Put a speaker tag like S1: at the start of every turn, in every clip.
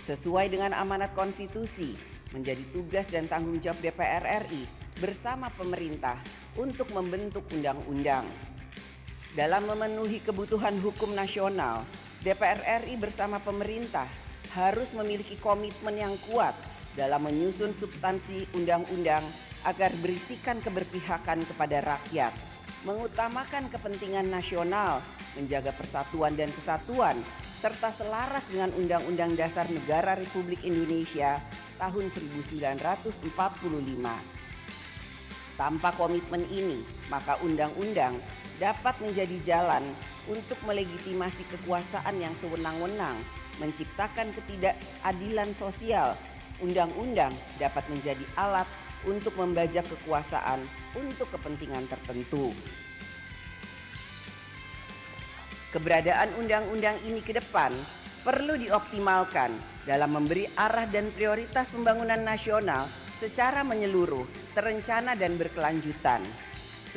S1: Sesuai dengan amanat konstitusi, menjadi tugas dan tanggung jawab DPR RI bersama pemerintah untuk membentuk undang-undang. Dalam memenuhi kebutuhan hukum nasional, DPR RI bersama pemerintah harus memiliki komitmen yang kuat dalam menyusun substansi undang-undang agar berisikan keberpihakan kepada rakyat, mengutamakan kepentingan nasional, menjaga persatuan dan kesatuan, serta selaras dengan Undang-Undang Dasar Negara Republik Indonesia tahun 1945. Tanpa komitmen ini, maka undang-undang dapat menjadi jalan untuk melegitimasi kekuasaan yang sewenang-wenang, menciptakan ketidakadilan sosial. Undang-undang dapat menjadi alat untuk membajak kekuasaan untuk kepentingan tertentu. Keberadaan undang-undang ini ke depan perlu dioptimalkan dalam memberi arah dan prioritas pembangunan nasional secara menyeluruh, terencana dan berkelanjutan.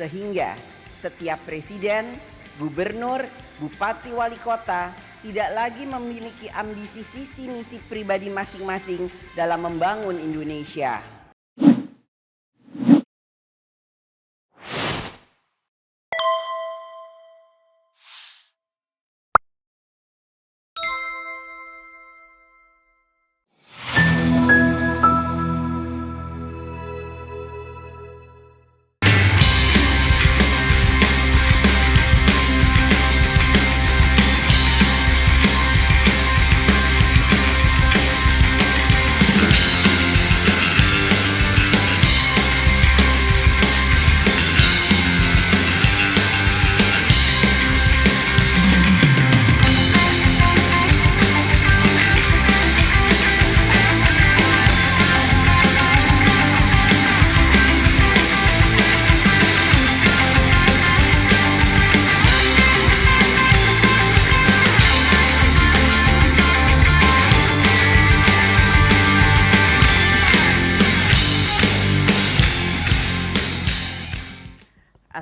S1: Sehingga setiap presiden, gubernur, bupati, wali kota tidak lagi memiliki ambisi visi misi pribadi masing-masing dalam membangun Indonesia.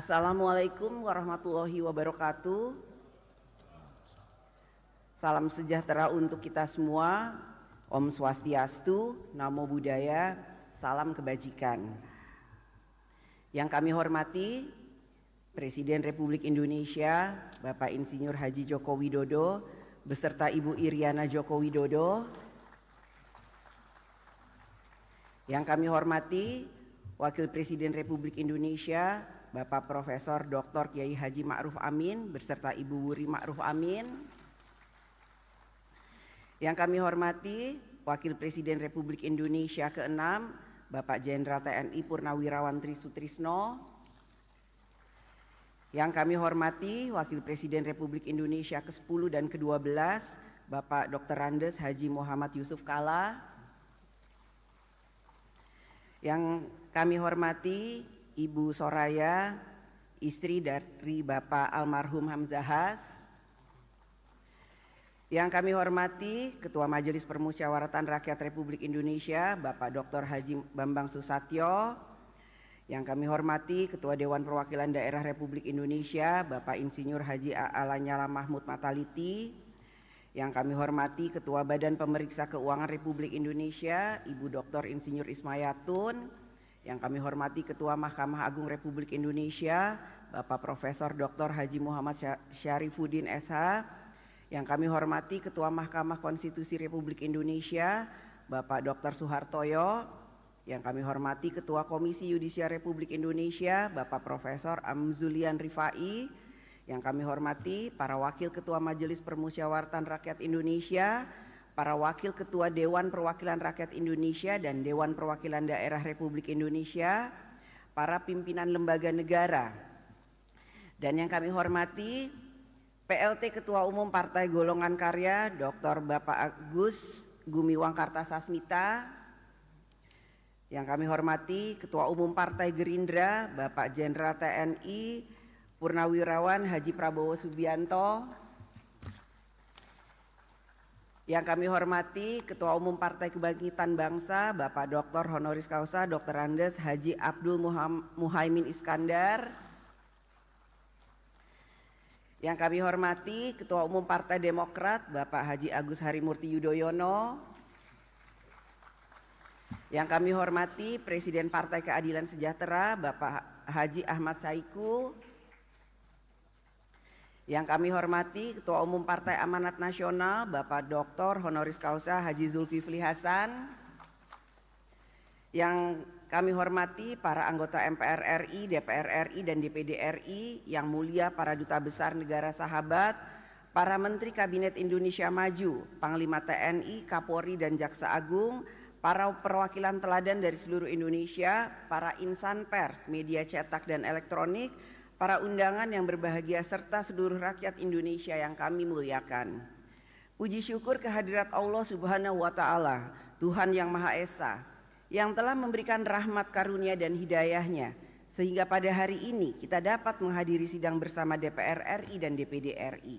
S1: Assalamualaikum warahmatullahi wabarakatuh. Salam sejahtera untuk kita semua. Om Swastiastu, Namo Buddhaya, salam kebajikan. Yang kami hormati Presiden Republik Indonesia Bapak Insinyur Haji Joko Widodo beserta Ibu Iriana Joko Widodo. Yang kami hormati Wakil Presiden Republik Indonesia Bapak Profesor Dr. Kiai Haji Ma'ruf Amin beserta Ibu Wuri Ma'ruf Amin. Yang kami hormati Wakil Presiden Republik Indonesia ke-6 Bapak Jenderal TNI Purnawirawan Tri Sutrisno. Yang kami hormati Wakil Presiden Republik Indonesia ke-10 dan ke-12 Bapak Dr. Andes Haji Muhammad Yusuf Kalla. Yang kami hormati Ibu Soraya, istri dari Bapak almarhum Hamzahas. Yang kami hormati Ketua Majelis Permusyawaratan Rakyat Republik Indonesia Bapak Dr. Haji Bambang Susatyo. Yang kami hormati Ketua Dewan Perwakilan Daerah Republik Indonesia Bapak Insinyur Haji A.A. Lanyala Mahmud Mataliti. Yang kami hormati Ketua Badan Pemeriksa Keuangan Republik Indonesia Ibu Dr. Insinyur Ismayatun. Yang kami hormati Ketua Mahkamah Agung Republik Indonesia Bapak Profesor Dr. Haji Muhammad Syarifuddin SH. Yang kami hormati Ketua Mahkamah Konstitusi Republik Indonesia Bapak Dr. Suhartoyo. Yang kami hormati Ketua Komisi Yudisial Republik Indonesia Bapak Profesor Amzulian Rifai. Yang kami hormati para Wakil Ketua Majelis Permusyawaratan Rakyat Indonesia, para Wakil Ketua Dewan Perwakilan Rakyat Indonesia dan Dewan Perwakilan Daerah Republik Indonesia, para pimpinan lembaga negara. Dan yang kami hormati PLT Ketua Umum Partai Golongan Karya Dr. Bapak Agus Gumiwang Kartasasmita. Yang kami hormati Ketua Umum Partai Gerindra Bapak Jenderal TNI Purnawirawan Haji Prabowo Subianto. Yang kami hormati Ketua Umum Partai Kebangkitan Bangsa Bapak Dr. Honoris Causa Dr. Andes Haji Abdul Muhaimin Iskandar. Yang kami hormati Ketua Umum Partai Demokrat Bapak Haji Agus Harimurti Yudhoyono. Yang kami hormati Presiden Partai Keadilan Sejahtera Bapak Haji Ahmad Saiku. Yang kami hormati Ketua Umum Partai Amanat Nasional Bapak Dr. Honoris Causa Haji Zulkifli Hasan. Yang kami hormati para anggota MPR RI, DPR RI, dan DPD RI, yang mulia para duta besar negara sahabat, para Menteri Kabinet Indonesia Maju, Panglima TNI, Kapolri, dan Jaksa Agung, para perwakilan teladan dari seluruh Indonesia, para insan pers, media cetak dan elektronik, para undangan yang berbahagia, serta seluruh rakyat Indonesia yang kami muliakan. Puji syukur kehadirat Allah Subhanahu wa Ta'ala, Tuhan yang Maha Esa, yang telah memberikan rahmat karunia dan hidayahnya, sehingga pada hari ini kita dapat menghadiri sidang bersama DPR RI dan DPD RI.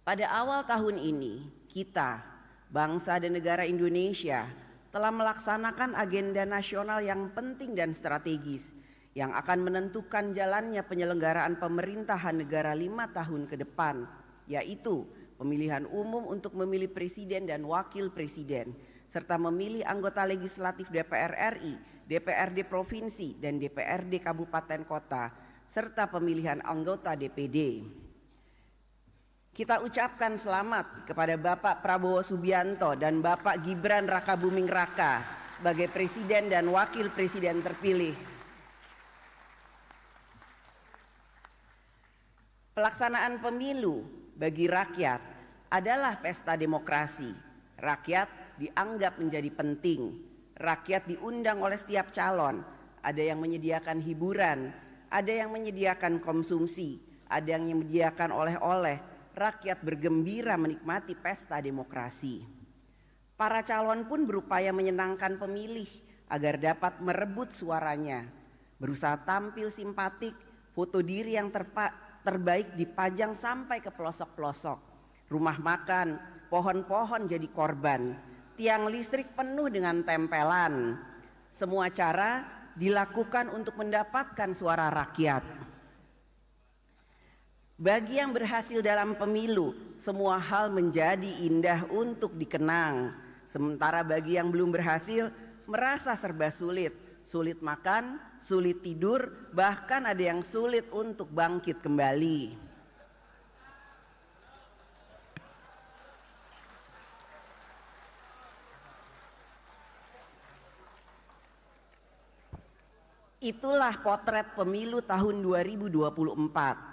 S1: Pada awal tahun ini, kita, bangsa dan negara Indonesia, telah melaksanakan agenda nasional yang penting dan strategis yang akan menentukan jalannya penyelenggaraan pemerintahan negara 5 tahun ke depan, yaitu pemilihan umum untuk memilih presiden dan wakil presiden, serta memilih anggota legislatif DPR RI, DPRD Provinsi, dan DPRD Kabupaten Kota, serta pemilihan anggota DPD. Kita ucapkan selamat kepada Bapak Prabowo Subianto dan Bapak Gibran Rakabuming Raka sebagai Presiden dan Wakil Presiden terpilih. Pelaksanaan pemilu bagi rakyat adalah pesta demokrasi. Rakyat dianggap menjadi penting. Rakyat diundang oleh setiap calon. Ada yang menyediakan hiburan, ada yang menyediakan konsumsi, ada yang menyediakan oleh-oleh. Rakyat bergembira menikmati pesta demokrasi. Para calon pun berupaya menyenangkan pemilih agar dapat merebut suaranya. Berusaha tampil simpatik, foto diri yang terbaik dipajang sampai ke pelosok-pelosok. Rumah makan, pohon-pohon jadi korban. Tiang listrik penuh dengan tempelan. Semua cara dilakukan untuk mendapatkan suara rakyat. Bagi yang berhasil dalam pemilu, semua hal menjadi indah untuk dikenang. Sementara bagi yang belum berhasil, merasa serba sulit. Sulit makan, sulit tidur, bahkan ada yang sulit untuk bangkit kembali. Itulah potret pemilu tahun 2024.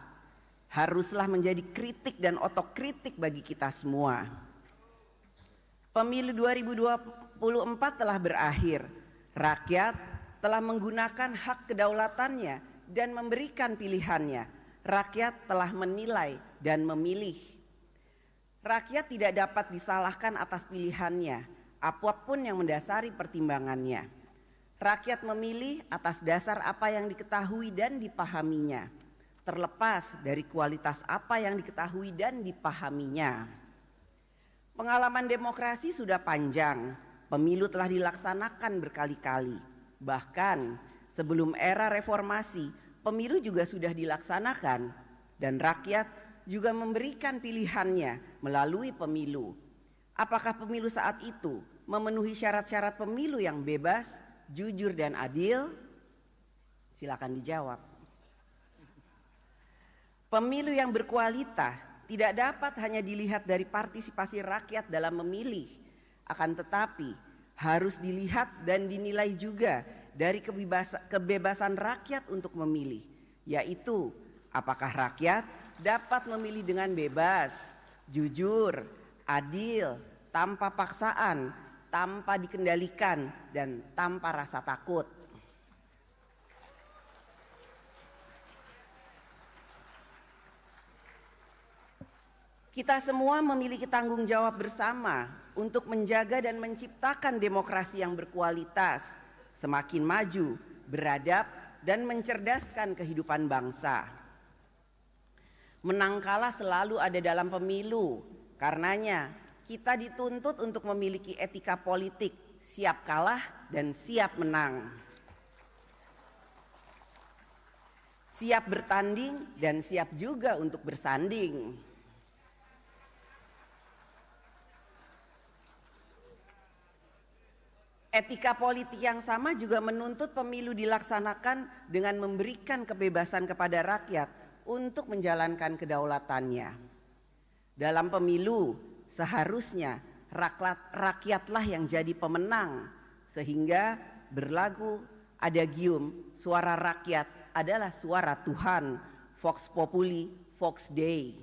S1: Haruslah menjadi kritik dan otokritik bagi kita semua. Pemilu 2024 telah berakhir. Rakyat telah menggunakan hak kedaulatannya dan memberikan pilihannya. Rakyat telah menilai dan memilih. Rakyat tidak dapat disalahkan atas pilihannya, apapun yang mendasari pertimbangannya. Rakyat memilih atas dasar apa yang diketahui dan dipahaminya, terlepas dari kualitas apa yang diketahui dan dipahaminya. Pengalaman demokrasi sudah panjang, pemilu telah dilaksanakan berkali-kali. Bahkan sebelum era reformasi, pemilu juga sudah dilaksanakan dan rakyat juga memberikan pilihannya melalui pemilu. Apakah pemilu saat itu memenuhi syarat-syarat pemilu yang bebas, jujur dan adil? Silakan dijawab. Pemilu yang berkualitas tidak dapat hanya dilihat dari partisipasi rakyat dalam memilih, akan tetapi harus dilihat dan dinilai juga dari kebebasan rakyat untuk memilih, yaitu apakah rakyat dapat memilih dengan bebas, jujur, adil, tanpa paksaan, tanpa dikendalikan, dan tanpa rasa takut. Kita semua memiliki tanggung jawab bersama untuk menjaga dan menciptakan demokrasi yang berkualitas, semakin maju, beradab, dan mencerdaskan kehidupan bangsa. Menang kalah selalu ada dalam pemilu, karenanya kita dituntut untuk memiliki etika politik, siap kalah dan siap menang. Siap bertanding dan siap juga untuk bersanding. Etika politik yang sama juga menuntut pemilu dilaksanakan dengan memberikan kebebasan kepada rakyat untuk menjalankan kedaulatannya. Dalam pemilu seharusnya rakyatlah yang jadi pemenang, sehingga berlagu adagium suara rakyat adalah suara Tuhan, Vox Populi, Vox Dei.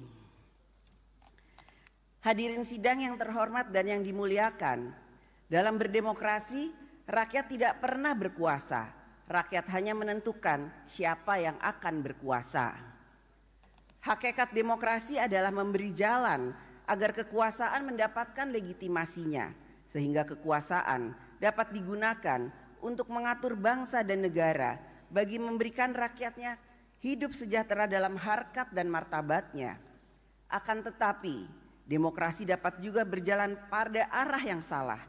S1: Hadirin sidang yang terhormat dan yang dimuliakan, dalam berdemokrasi rakyat tidak pernah berkuasa, rakyat hanya menentukan siapa yang akan berkuasa. Hakikat demokrasi adalah memberi jalan agar kekuasaan mendapatkan legitimasinya, sehingga kekuasaan dapat digunakan untuk mengatur bangsa dan negara bagi memberikan rakyatnya hidup sejahtera dalam harkat dan martabatnya. Akan tetapi, demokrasi dapat juga berjalan pada arah yang salah,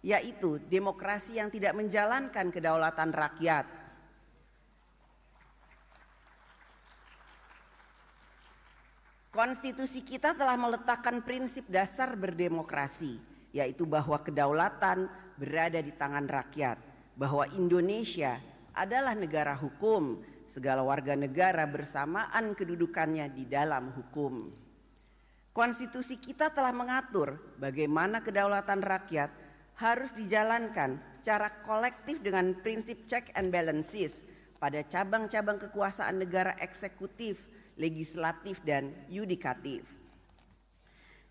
S1: yaitu demokrasi yang tidak menjalankan kedaulatan rakyat. Konstitusi kita telah meletakkan prinsip dasar berdemokrasi, yaitu bahwa kedaulatan berada di tangan rakyat, bahwa Indonesia adalah negara hukum, segala warga negara bersamaan kedudukannya di dalam hukum. Konstitusi kita telah mengatur bagaimana kedaulatan rakyat harus dijalankan secara kolektif dengan prinsip check and balances pada cabang-cabang kekuasaan negara eksekutif, legislatif, dan yudikatif.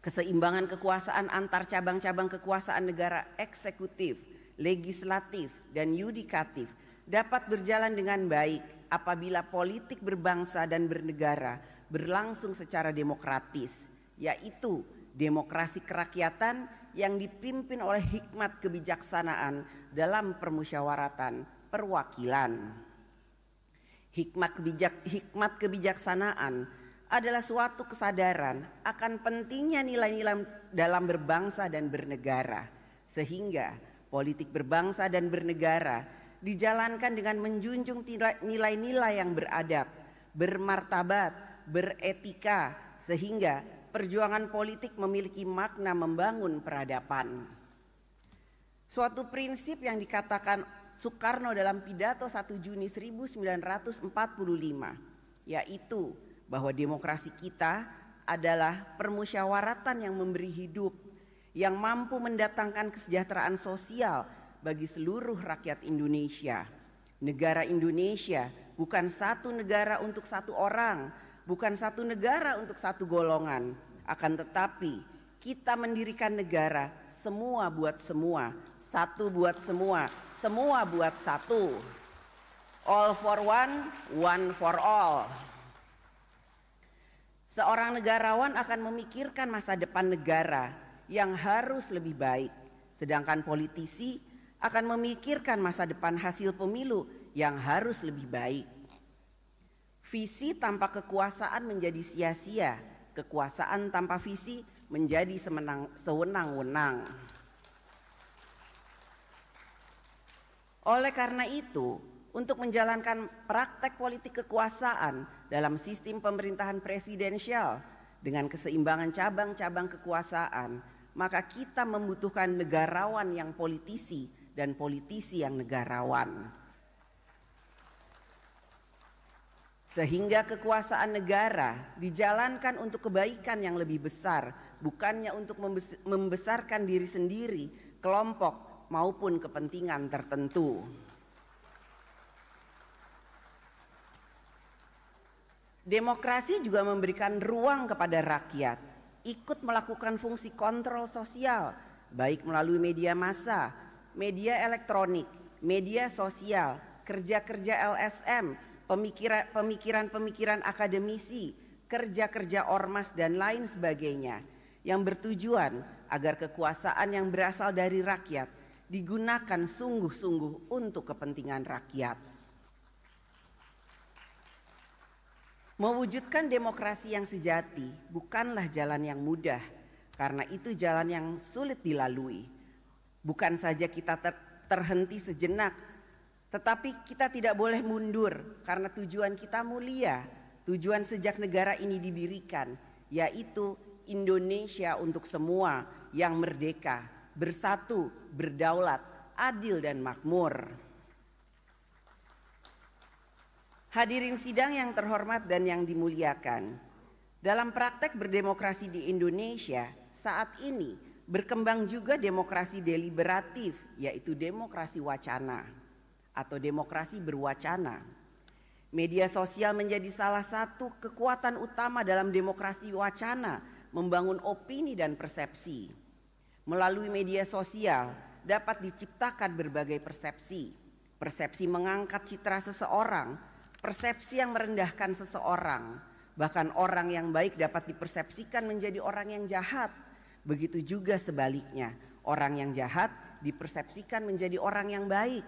S1: Keseimbangan kekuasaan antar cabang-cabang kekuasaan negara eksekutif, legislatif, dan yudikatif dapat berjalan dengan baik apabila politik berbangsa dan bernegara berlangsung secara demokratis, yaitu demokrasi kerakyatan yang dipimpin oleh hikmat kebijaksanaan dalam permusyawaratan perwakilan. Hikmat kebijaksanaan adalah suatu kesadaran akan pentingnya nilai-nilai dalam berbangsa dan bernegara, sehingga politik berbangsa dan bernegara dijalankan dengan menjunjung nilai-nilai yang beradab, bermartabat, beretika, sehingga perjuangan politik memiliki makna membangun peradaban. Suatu prinsip yang dikatakan Soekarno dalam pidato 1 Juni 1945, yaitu bahwa demokrasi kita adalah permusyawaratan yang memberi hidup, yang mampu mendatangkan kesejahteraan sosial bagi seluruh rakyat Indonesia. Negara Indonesia bukan satu negara untuk satu orang, bukan satu negara untuk satu golongan, akan tetapi kita mendirikan negara semua buat semua, satu buat semua, semua buat satu. All for one, one for all. Seorang negarawan akan memikirkan masa depan negara yang harus lebih baik, sedangkan politisi akan memikirkan masa depan hasil pemilu yang harus lebih baik. Visi tanpa kekuasaan menjadi sia-sia, kekuasaan tanpa visi menjadi sewenang-wenang. Oleh karena itu, untuk menjalankan praktek politik kekuasaan dalam sistem pemerintahan presidensial dengan keseimbangan cabang-cabang kekuasaan, maka kita membutuhkan negarawan yang politisi dan politisi yang negarawan. Sehingga kekuasaan negara dijalankan untuk kebaikan yang lebih besar, bukannya untuk membesarkan diri sendiri, kelompok, maupun kepentingan tertentu. Demokrasi juga memberikan ruang kepada rakyat ikut melakukan fungsi kontrol sosial, baik melalui media massa, media elektronik, media sosial, kerja-kerja LSM, pemikiran-pemikiran akademisi, kerja-kerja ormas, dan lain sebagainya, yang bertujuan agar kekuasaan yang berasal dari rakyat digunakan sungguh-sungguh untuk kepentingan rakyat. Mewujudkan demokrasi yang sejati bukanlah jalan yang mudah, karena itu jalan yang sulit dilalui. Bukan saja kita terhenti sejenak, tetapi kita tidak boleh mundur karena tujuan kita mulia. Tujuan sejak negara ini didirikan, yaitu Indonesia untuk semua yang merdeka, bersatu, berdaulat, adil dan makmur. Hadirin sidang yang terhormat dan yang dimuliakan, dalam praktek berdemokrasi di Indonesia saat ini berkembang juga demokrasi deliberatif, yaitu demokrasi wacana atau demokrasi berwacana. Media sosial menjadi salah satu kekuatan utama dalam demokrasi wacana, membangun opini dan persepsi. Melalui media sosial dapat diciptakan berbagai persepsi. Persepsi mengangkat citra seseorang, persepsi yang merendahkan seseorang, bahkan orang yang baik dapat dipersepsikan menjadi orang yang jahat. Begitu juga sebaliknya, orang yang jahat dipersepsikan menjadi orang yang baik.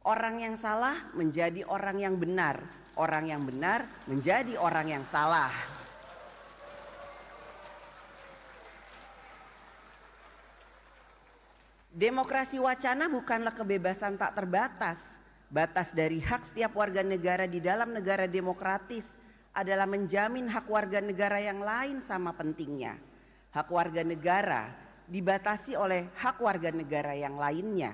S1: Orang yang salah menjadi orang yang benar, orang yang benar menjadi orang yang salah. Demokrasi wacana bukanlah kebebasan tak terbatas. Batas dari hak setiap warga negara di dalam negara demokratis adalah menjamin hak warga negara yang lain sama pentingnya. Hak warga negara dibatasi oleh hak warga negara yang lainnya.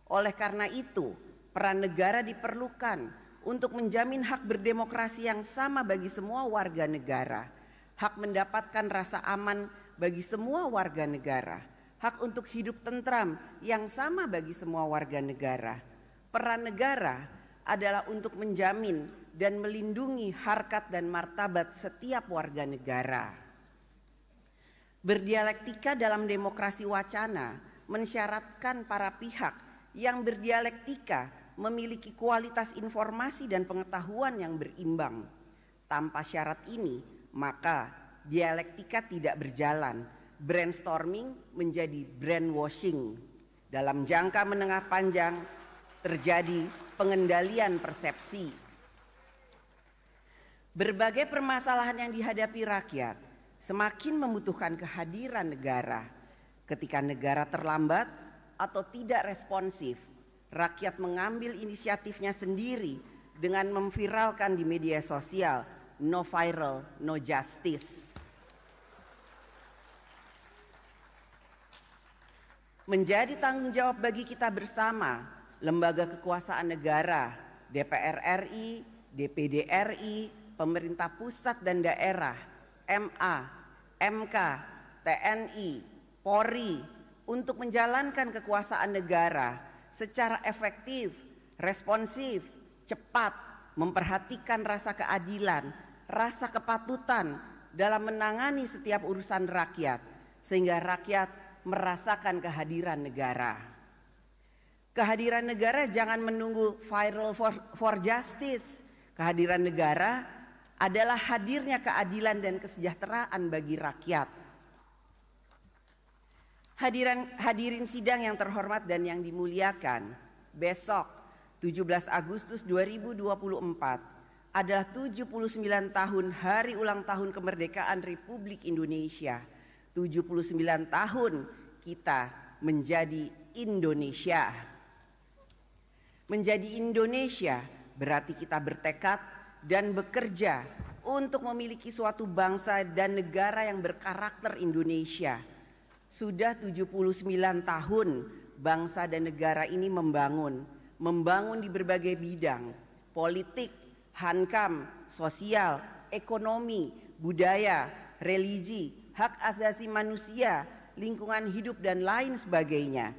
S1: Oleh karena itu, peran negara diperlukan untuk menjamin hak berdemokrasi yang sama bagi semua warga negara, hak mendapatkan rasa aman bagi semua warga negara, hak untuk hidup tentram yang sama bagi semua warga negara. Peran negara adalah untuk menjamin dan melindungi harkat dan martabat setiap warga negara. Berdialektika dalam demokrasi wacana mensyaratkan para pihak yang berdialektika memiliki kualitas informasi dan pengetahuan yang berimbang. Tanpa syarat ini, maka dialektika tidak berjalan. Brainstorming menjadi brainwashing. Dalam jangka menengah panjang terjadi pengendalian persepsi. Berbagai permasalahan yang dihadapi rakyat semakin membutuhkan kehadiran negara. Ketika negara terlambat atau tidak responsif, rakyat mengambil inisiatifnya sendiri dengan memviralkan di media sosial, no viral, no justice. Menjadi tanggung jawab bagi kita bersama, lembaga kekuasaan negara, DPR RI, DPD RI, pemerintah pusat dan daerah, MA, MK, TNI, Polri, untuk menjalankan kekuasaan negara secara efektif, responsif, cepat, memperhatikan rasa keadilan, rasa kepatutan dalam menangani setiap urusan rakyat, sehingga rakyat merasakan kehadiran negara. Kehadiran negara jangan menunggu viral for justice. Kehadiran negara adalah hadirnya keadilan dan kesejahteraan bagi rakyat. Hadirin sidang yang terhormat dan yang dimuliakan, besok 17 Agustus 2024 adalah 79 tahun hari ulang tahun kemerdekaan Republik Indonesia. 79 tahun kita menjadi Indonesia. Menjadi Indonesia berarti kita bertekad dan bekerja untuk memiliki suatu bangsa dan negara yang berkarakter Indonesia. Sudah 79 tahun bangsa dan negara ini membangun di berbagai bidang, politik, hankam, sosial, ekonomi, budaya, religi, hak asasi manusia, lingkungan hidup dan lain sebagainya.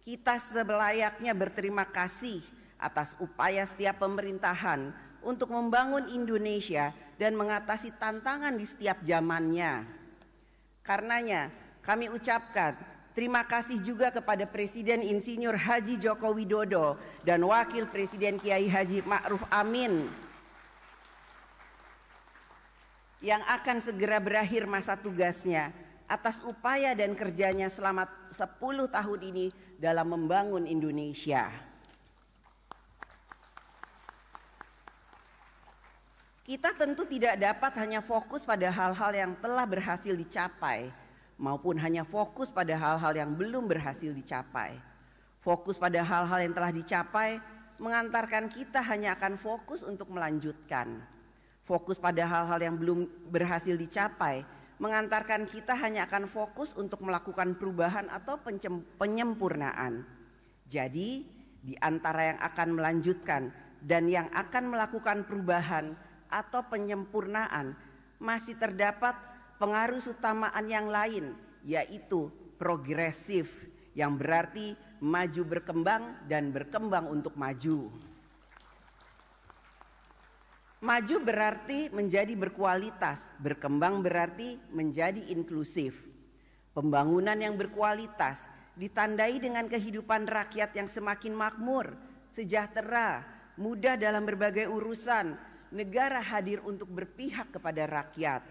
S1: Kita selayaknya berterima kasih atas upaya setiap pemerintahan untuk membangun Indonesia dan mengatasi tantangan di setiap zamannya. Karenanya kami ucapkan terima kasih juga kepada Presiden Insinyur Haji Joko Widodo dan Wakil Presiden Kiai Haji Ma'ruf Amin yang akan segera berakhir masa tugasnya atas upaya dan kerjanya selama 10 tahun ini dalam membangun Indonesia. Kita tentu tidak dapat hanya fokus pada hal-hal yang telah berhasil dicapai, maupun hanya fokus pada hal-hal yang belum berhasil dicapai. Fokus pada hal-hal yang telah dicapai mengantarkan kita hanya akan fokus untuk melanjutkan. Fokus pada hal-hal yang belum berhasil dicapai mengantarkan kita hanya akan fokus untuk melakukan perubahan atau penyempurnaan. Jadi, di antara yang akan melanjutkan dan yang akan melakukan perubahan atau penyempurnaan, masih terdapat pengaruh utamaan yang lain, yaitu progresif, yang berarti maju berkembang dan berkembang untuk maju. Maju berarti menjadi berkualitas, berkembang berarti menjadi inklusif. Pembangunan yang berkualitas ditandai dengan kehidupan rakyat yang semakin makmur, sejahtera, mudah dalam berbagai urusan. Negara hadir untuk berpihak kepada rakyat.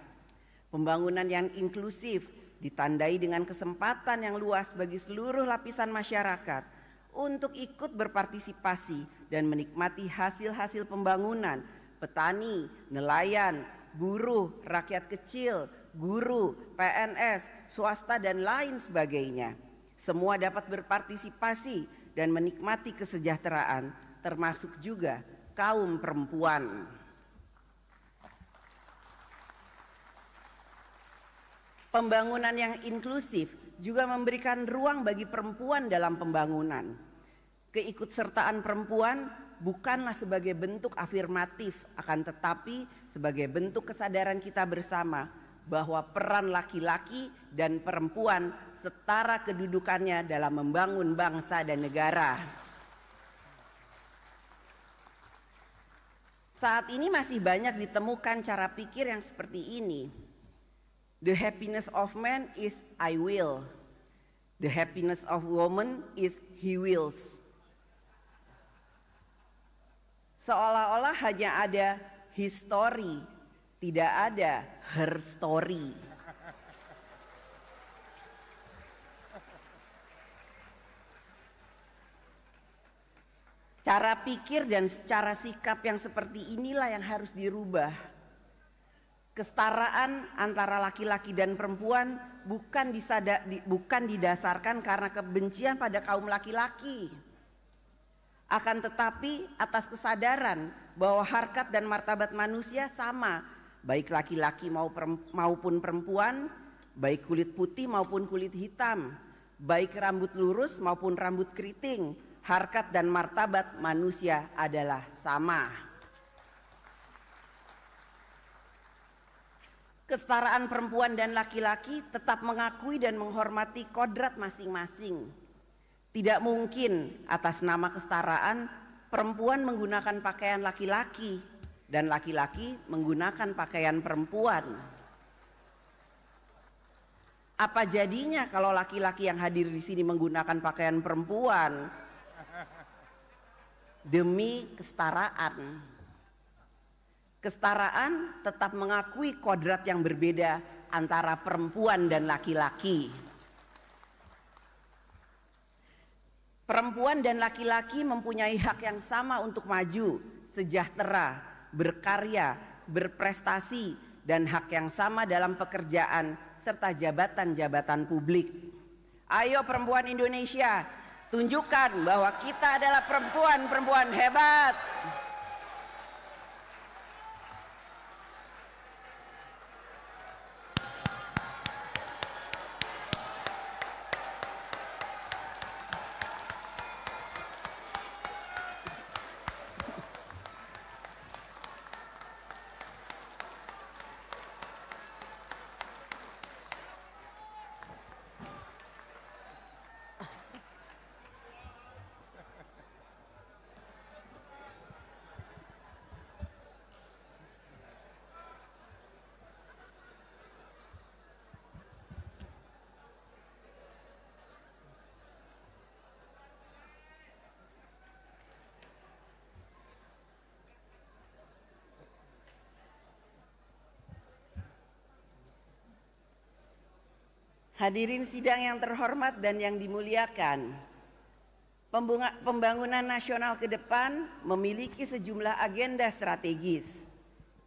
S1: Pembangunan yang inklusif ditandai dengan kesempatan yang luas bagi seluruh lapisan masyarakat untuk ikut berpartisipasi dan menikmati hasil-hasil pembangunan. Petani, nelayan, buruh, rakyat kecil, guru, PNS, swasta dan lain sebagainya. Semua dapat berpartisipasi dan menikmati kesejahteraan, termasuk juga kaum perempuan. Pembangunan yang inklusif juga memberikan ruang bagi perempuan dalam pembangunan. Keikutsertaan perempuan bukanlah sebagai bentuk afirmatif, akan tetapi sebagai bentuk kesadaran kita bersama bahwa peran laki-laki dan perempuan setara kedudukannya dalam membangun bangsa dan negara. Saat ini masih banyak ditemukan cara pikir yang seperti ini. The happiness of man is I will. The happiness of woman is he wills. Seolah-olah hanya ada his story, tidak ada her story. Cara pikir dan cara sikap yang seperti inilah yang harus dirubah. Kesetaraan antara laki-laki dan perempuan bukan didasarkan karena kebencian pada kaum laki-laki. Akan tetapi atas kesadaran bahwa harkat dan martabat manusia sama, baik laki-laki maupun perempuan, baik kulit putih maupun kulit hitam, baik rambut lurus maupun rambut keriting, harkat dan martabat manusia adalah sama. Kesetaraan perempuan dan laki-laki tetap mengakui dan menghormati kodrat masing-masing. Tidak mungkin atas nama kesetaraan perempuan menggunakan pakaian laki-laki dan laki-laki menggunakan pakaian perempuan. Apa jadinya kalau laki-laki yang hadir di sini menggunakan pakaian perempuan demi kesetaraan? Kesetaraan tetap mengakui kodrat yang berbeda antara perempuan dan laki-laki. Perempuan dan laki-laki mempunyai hak yang sama untuk maju, sejahtera, berkarya, berprestasi, dan hak yang sama dalam pekerjaan serta jabatan-jabatan publik. Ayo perempuan Indonesia, tunjukkan bahwa kita adalah perempuan-perempuan hebat. Hadirin sidang yang terhormat dan yang dimuliakan, pembangunan nasional ke depan memiliki sejumlah agenda strategis.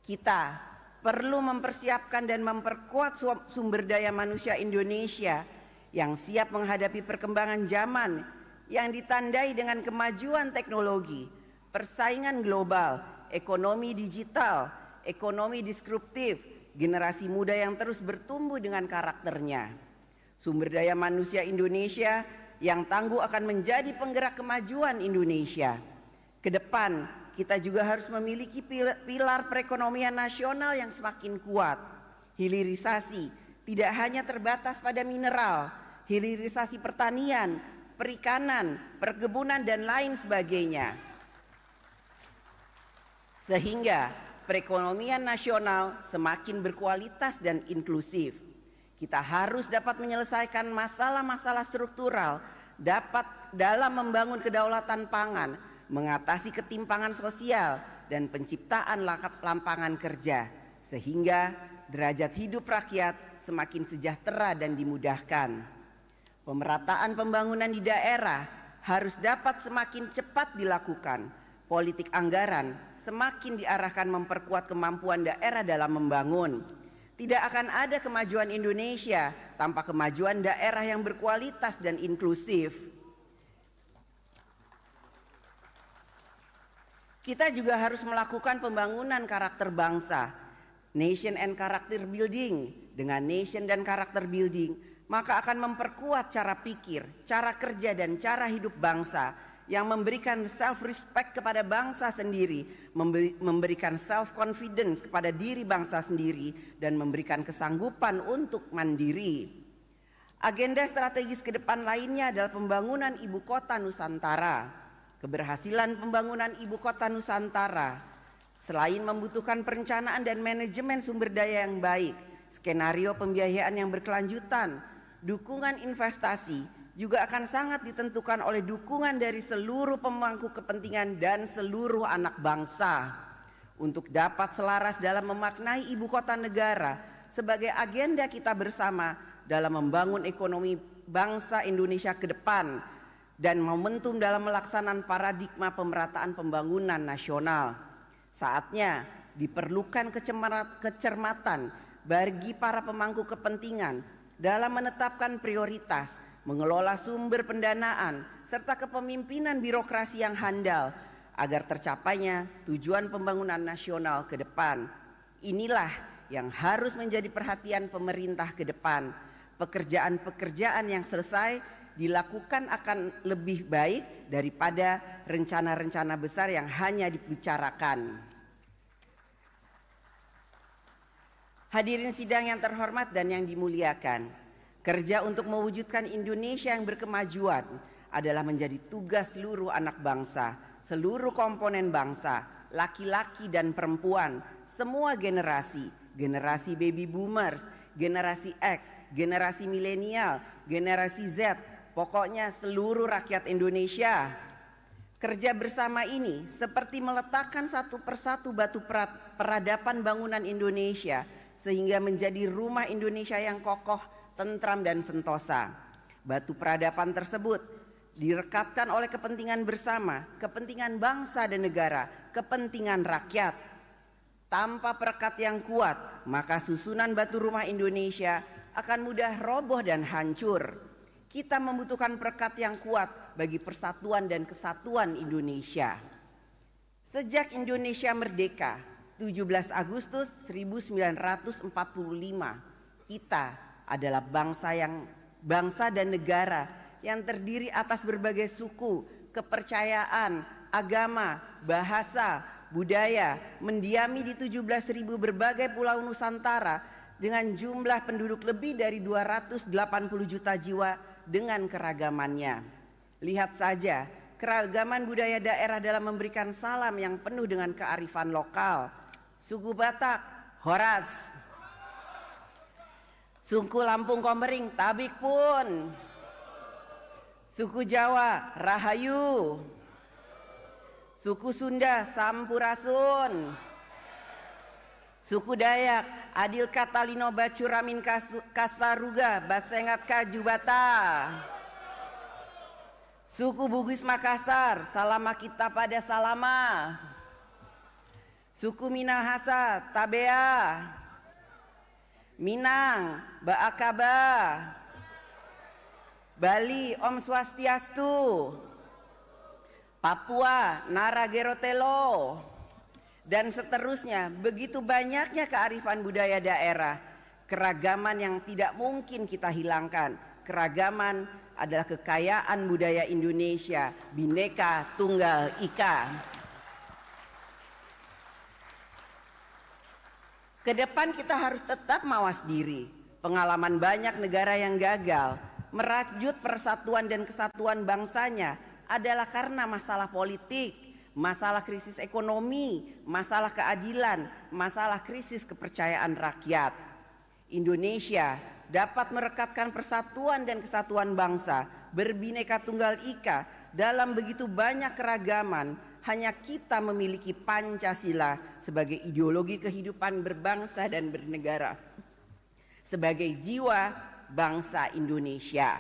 S1: Kita perlu mempersiapkan dan memperkuat sumber daya manusia Indonesia yang siap menghadapi perkembangan zaman yang ditandai dengan kemajuan teknologi, persaingan global, ekonomi digital, ekonomi disruptif, generasi muda yang terus bertumbuh dengan karakternya. Sumber daya manusia Indonesia yang tangguh akan menjadi penggerak kemajuan Indonesia. Ke depan, kita juga harus memiliki pilar perekonomian nasional yang semakin kuat. Hilirisasi tidak hanya terbatas pada mineral, hilirisasi pertanian, perikanan, perkebunan, dan lain sebagainya. Sehingga perekonomian nasional semakin berkualitas dan inklusif. Kita harus dapat menyelesaikan masalah-masalah struktural dalam membangun kedaulatan pangan, mengatasi ketimpangan sosial, dan penciptaan lapangan kerja, sehingga derajat hidup rakyat semakin sejahtera dan dimudahkan. Pemerataan pembangunan di daerah harus dapat semakin cepat dilakukan. Politik anggaran semakin diarahkan memperkuat kemampuan daerah dalam membangun. Tidak akan ada kemajuan Indonesia tanpa kemajuan daerah yang berkualitas dan inklusif. Kita juga harus melakukan pembangunan karakter bangsa, nation and character building. Dengan nation dan karakter building, maka akan memperkuat cara pikir, cara kerja, dan cara hidup bangsa yang memberikan self-respect kepada bangsa sendiri, memberikan self-confidence kepada diri bangsa sendiri, dan memberikan kesanggupan untuk mandiri. Agenda strategis ke depan lainnya adalah pembangunan ibu kota Nusantara. Keberhasilan pembangunan ibu kota Nusantara, selain membutuhkan perencanaan dan manajemen sumber daya yang baik, skenario pembiayaan yang berkelanjutan, dukungan investasi, juga akan sangat ditentukan oleh dukungan dari seluruh pemangku kepentingan dan seluruh anak bangsa. Untuk dapat selaras dalam memaknai ibu kota negara sebagai agenda kita bersama dalam membangun ekonomi bangsa Indonesia ke depan dan momentum dalam melaksanakan paradigma pemerataan pembangunan nasional. Saatnya diperlukan kecermatan bagi para pemangku kepentingan dalam menetapkan prioritas, mengelola sumber pendanaan, serta kepemimpinan birokrasi yang handal agar tercapainya tujuan pembangunan nasional ke depan. Inilah yang harus menjadi perhatian pemerintah ke depan. Pekerjaan-pekerjaan yang selesai dilakukan akan lebih baik daripada rencana-rencana besar yang hanya dibicarakan. Hadirin sidang yang terhormat dan yang dimuliakan, kerja untuk mewujudkan Indonesia yang berkemajuan adalah menjadi tugas seluruh anak bangsa, seluruh komponen bangsa, laki-laki dan perempuan, semua generasi, generasi baby boomers, generasi X, generasi milenial, generasi Z, pokoknya seluruh rakyat Indonesia. Kerja bersama ini seperti meletakkan satu persatu batu peradaban bangunan Indonesia sehingga menjadi rumah Indonesia yang kokoh, tentram, dan sentosa. Batu peradaban tersebut direkatkan oleh kepentingan bersama, kepentingan bangsa dan negara, kepentingan rakyat. Tanpa perekat yang kuat, maka susunan batu rumah Indonesia akan mudah roboh dan hancur. Kita membutuhkan perekat yang kuat bagi persatuan dan kesatuan Indonesia. Sejak Indonesia merdeka, 17 Agustus 1945, kita adalah bangsa dan negara yang terdiri atas berbagai suku, kepercayaan, agama, bahasa, budaya, mendiami di 17.000 berbagai pulau Nusantara dengan jumlah penduduk lebih dari 280 juta jiwa dengan keragamannya. Lihat saja keragaman budaya daerah dalam memberikan salam yang penuh dengan kearifan lokal. Suku Batak, Horas. Suku Lampung Komering, Tabik pun. Suku Jawa, Rahayu. Suku Sunda, Sampurasun. Suku Dayak, Adil Katalino Bacuramin Kasaruga, Basengat Kajubata. Suku Bugis Makassar, Salama Kita Pada Salama. Suku Minahasa, Tabea. Minang, Baakaba. Bali, Om Swastiastu. Papua, Naragerotelo. Dan seterusnya, begitu banyaknya kearifan budaya daerah, keragaman yang tidak mungkin kita hilangkan, keragaman adalah kekayaan budaya Indonesia, Bhinneka Tunggal Ika. Ke depan kita harus tetap mawas diri. Pengalaman banyak negara yang gagal merajut persatuan dan kesatuan bangsanya adalah karena masalah politik, masalah krisis ekonomi, masalah keadilan, masalah krisis kepercayaan rakyat. Indonesia dapat merekatkan persatuan dan kesatuan bangsa berbineka tunggal ika dalam begitu banyak keragaman. Hanya kita memiliki Pancasila sebagai ideologi kehidupan berbangsa dan bernegara, sebagai jiwa bangsa Indonesia.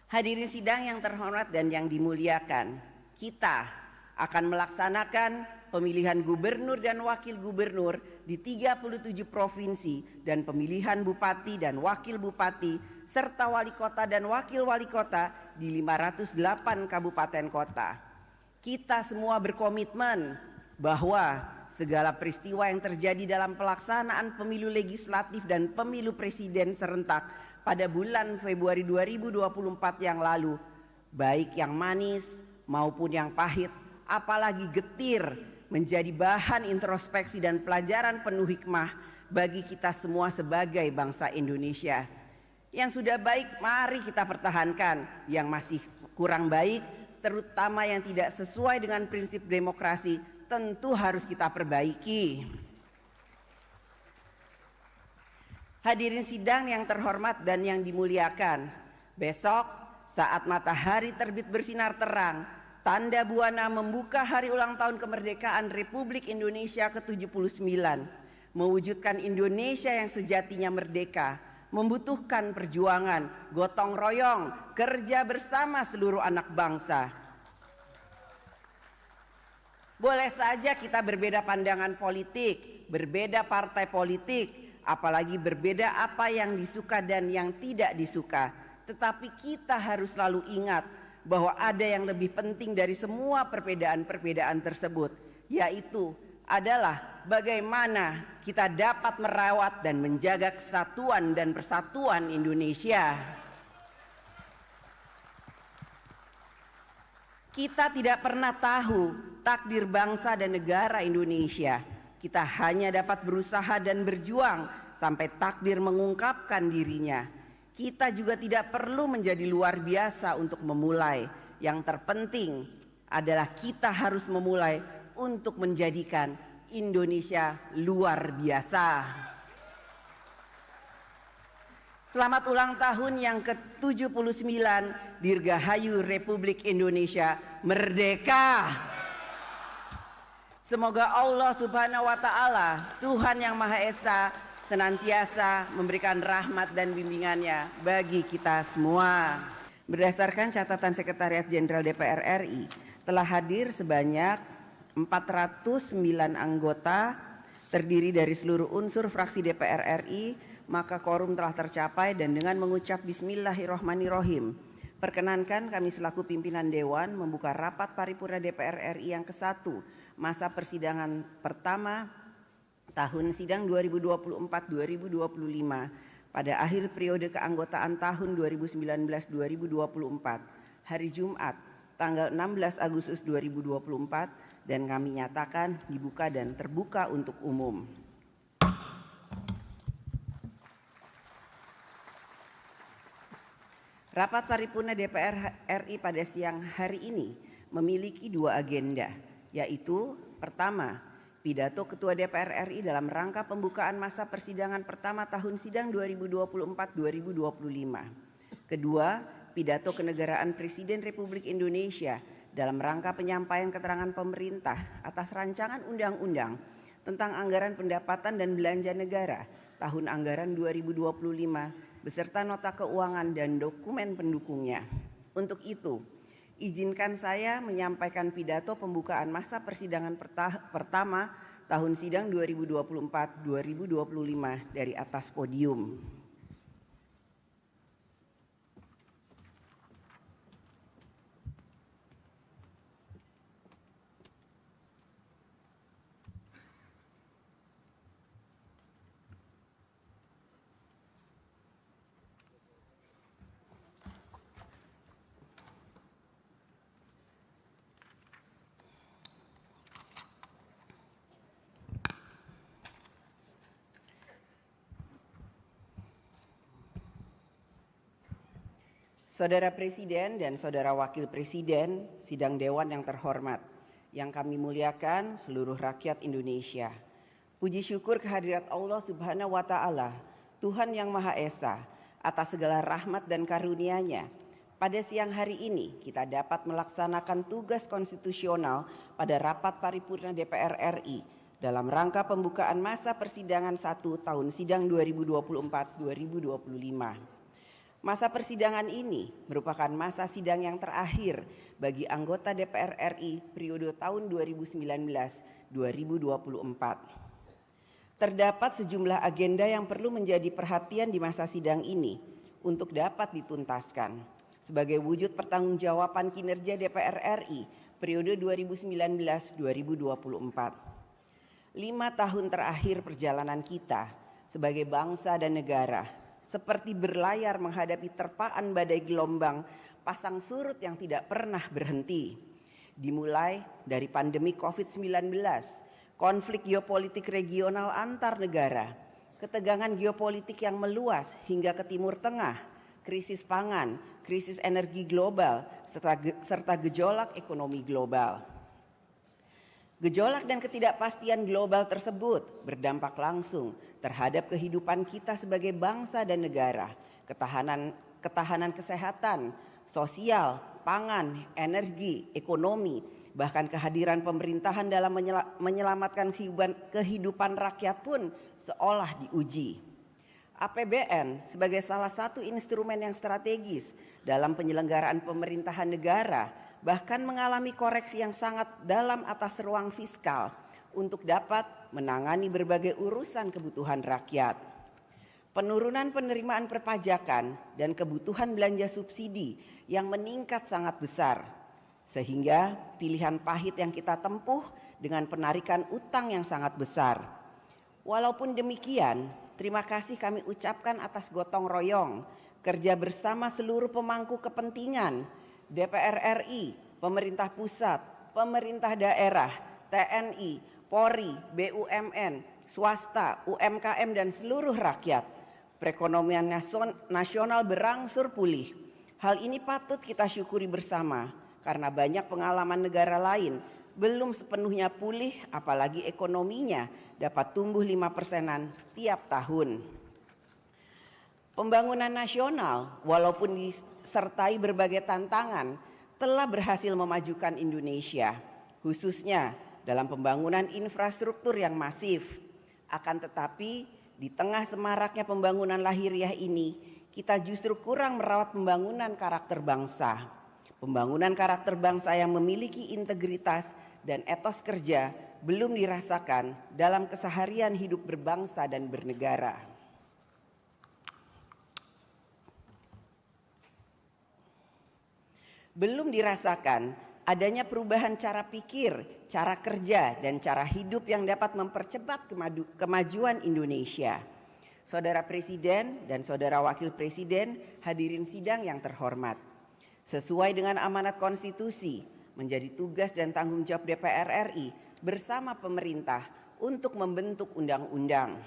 S1: Hadirin sidang yang terhormat dan yang dimuliakan, kita akan melaksanakan pemilihan gubernur dan wakil gubernur di 37 provinsi dan pemilihan bupati dan wakil bupati serta wali kota dan wakil wali kota di 508 kabupaten kota. Kita semua berkomitmen bahwa segala peristiwa yang terjadi dalam pelaksanaan pemilu legislatif dan pemilu presiden serentak pada bulan Februari 2024 yang lalu, baik yang manis maupun yang pahit, apalagi getir, menjadi bahan introspeksi dan pelajaran penuh hikmah bagi kita semua sebagai bangsa Indonesia. Yang sudah baik mari kita pertahankan, yang masih kurang baik terutama yang tidak sesuai dengan prinsip demokrasi tentu harus kita perbaiki. Hadirin sidang yang terhormat dan yang dimuliakan, besok saat matahari terbit bersinar terang, tanda buana membuka hari ulang tahun kemerdekaan Republik Indonesia ke-79, mewujudkan Indonesia yang sejatinya merdeka, membutuhkan perjuangan, gotong royong, kerja bersama seluruh anak bangsa. Boleh saja kita berbeda pandangan politik, berbeda partai politik, apalagi berbeda apa yang disuka dan yang tidak disuka. Tetapi kita harus selalu ingat bahwa ada yang lebih penting dari semua perbedaan-perbedaan tersebut, yaitu adalah bagaimana kita dapat merawat dan menjaga kesatuan dan persatuan Indonesia. Kita tidak pernah tahu takdir bangsa dan negara Indonesia. Kita hanya dapat berusaha dan berjuang sampai takdir mengungkapkan dirinya. Kita juga tidak perlu menjadi luar biasa untuk memulai. Yang terpenting adalah kita harus memulai untuk menjadikan Indonesia luar biasa. Selamat ulang tahun yang ke-79 Dirgahayu Republik Indonesia Merdeka. Semoga Allah Subhanahu wa Ta'ala, Tuhan yang Maha Esa, senantiasa memberikan rahmat dan bimbingannya bagi kita semua. Berdasarkan catatan Sekretariat Jenderal DPR RI, telah hadir sebanyak 409 anggota terdiri dari seluruh unsur fraksi DPR RI, maka quorum telah tercapai dan dengan mengucap Bismillahirrahmanirrahim, perkenankan kami selaku pimpinan Dewan membuka rapat paripurna DPR RI yang ke-1 masa persidangan pertama tahun sidang 2024-2025 pada akhir periode keanggotaan tahun 2019-2024 hari Jumat tanggal 16 Agustus 2024 dan kami nyatakan dibuka dan terbuka untuk umum. Rapat paripurna DPR RI pada siang hari ini memiliki dua agenda, yaitu pertama, pidato Ketua DPR RI dalam rangka pembukaan masa persidangan pertama tahun sidang 2024-2025. Kedua, pidato kenegaraan Presiden Republik Indonesia dalam rangka penyampaian keterangan pemerintah atas rancangan undang-undang tentang anggaran pendapatan dan belanja negara tahun anggaran 2025 beserta nota keuangan dan dokumen pendukungnya. Untuk itu, izinkan saya menyampaikan pidato pembukaan masa persidangan pertama tahun sidang 2024-2025 dari atas podium. Saudara Presiden dan Saudara Wakil Presiden, sidang Dewan yang terhormat, yang kami muliakan seluruh rakyat Indonesia. Puji syukur kehadirat Allah Subhanahu wa Ta'ala, Tuhan yang Maha Esa, atas segala rahmat dan karunia-Nya. Pada siang hari ini kita dapat melaksanakan tugas konstitusional pada rapat paripurna DPR RI dalam rangka pembukaan masa persidangan 1 tahun sidang 2024-2025. Masa persidangan ini merupakan masa sidang yang terakhir bagi anggota DPR RI periode tahun 2019-2024. Terdapat sejumlah agenda yang perlu menjadi perhatian di masa sidang ini untuk dapat dituntaskan sebagai wujud pertanggungjawaban kinerja DPR RI periode 2019-2024. 5 tahun terakhir perjalanan kita sebagai bangsa dan negara seperti berlayar menghadapi terpaan badai gelombang pasang surut yang tidak pernah berhenti. Dimulai dari pandemi COVID-19, konflik geopolitik regional antar negara, ketegangan geopolitik yang meluas hingga ke Timur Tengah, krisis pangan, krisis energi global, serta gejolak ekonomi global. Gejolak dan ketidakpastian global tersebut berdampak langsung terhadap kehidupan kita sebagai bangsa dan negara, ketahanan kesehatan, sosial, pangan, energi, ekonomi, bahkan kehadiran pemerintahan dalam menyelamatkan kehidupan rakyat pun seolah diuji. APBN sebagai salah satu instrumen yang strategis dalam penyelenggaraan pemerintahan negara bahkan mengalami koreksi yang sangat dalam atas ruang fiskal untuk dapat menangani berbagai urusan kebutuhan rakyat. Penurunan penerimaan perpajakan dan kebutuhan belanja subsidi yang meningkat sangat besar, sehingga pilihan pahit yang kita tempuh dengan penarikan utang yang sangat besar. Walaupun demikian, terima kasih kami ucapkan atas gotong royong, kerja bersama seluruh pemangku kepentingan, DPR RI, pemerintah pusat, pemerintah daerah, TNI, Polri, BUMN, swasta, UMKM dan seluruh rakyat. Perekonomian nasional berangsur pulih. Hal ini patut kita syukuri bersama karena banyak pengalaman negara lain belum sepenuhnya pulih, apalagi ekonominya dapat tumbuh 5%-an tiap tahun. Pembangunan nasional walaupun disertai berbagai tantangan telah berhasil memajukan Indonesia, khususnya dalam pembangunan infrastruktur yang masif. Akan tetapi di tengah semaraknya pembangunan lahiriah ini, kita justru kurang merawat pembangunan karakter bangsa. Pembangunan karakter bangsa yang memiliki integritas dan etos kerja belum dirasakan dalam keseharian hidup berbangsa dan bernegara. Belum dirasakan adanya perubahan cara pikir, cara kerja, dan cara hidup yang dapat mempercepat kemajuan Indonesia. Saudara Presiden dan Saudara Wakil Presiden, hadirin sidang yang terhormat. Sesuai dengan amanat konstitusi, menjadi tugas dan tanggung jawab DPR RI bersama pemerintah untuk membentuk undang-undang.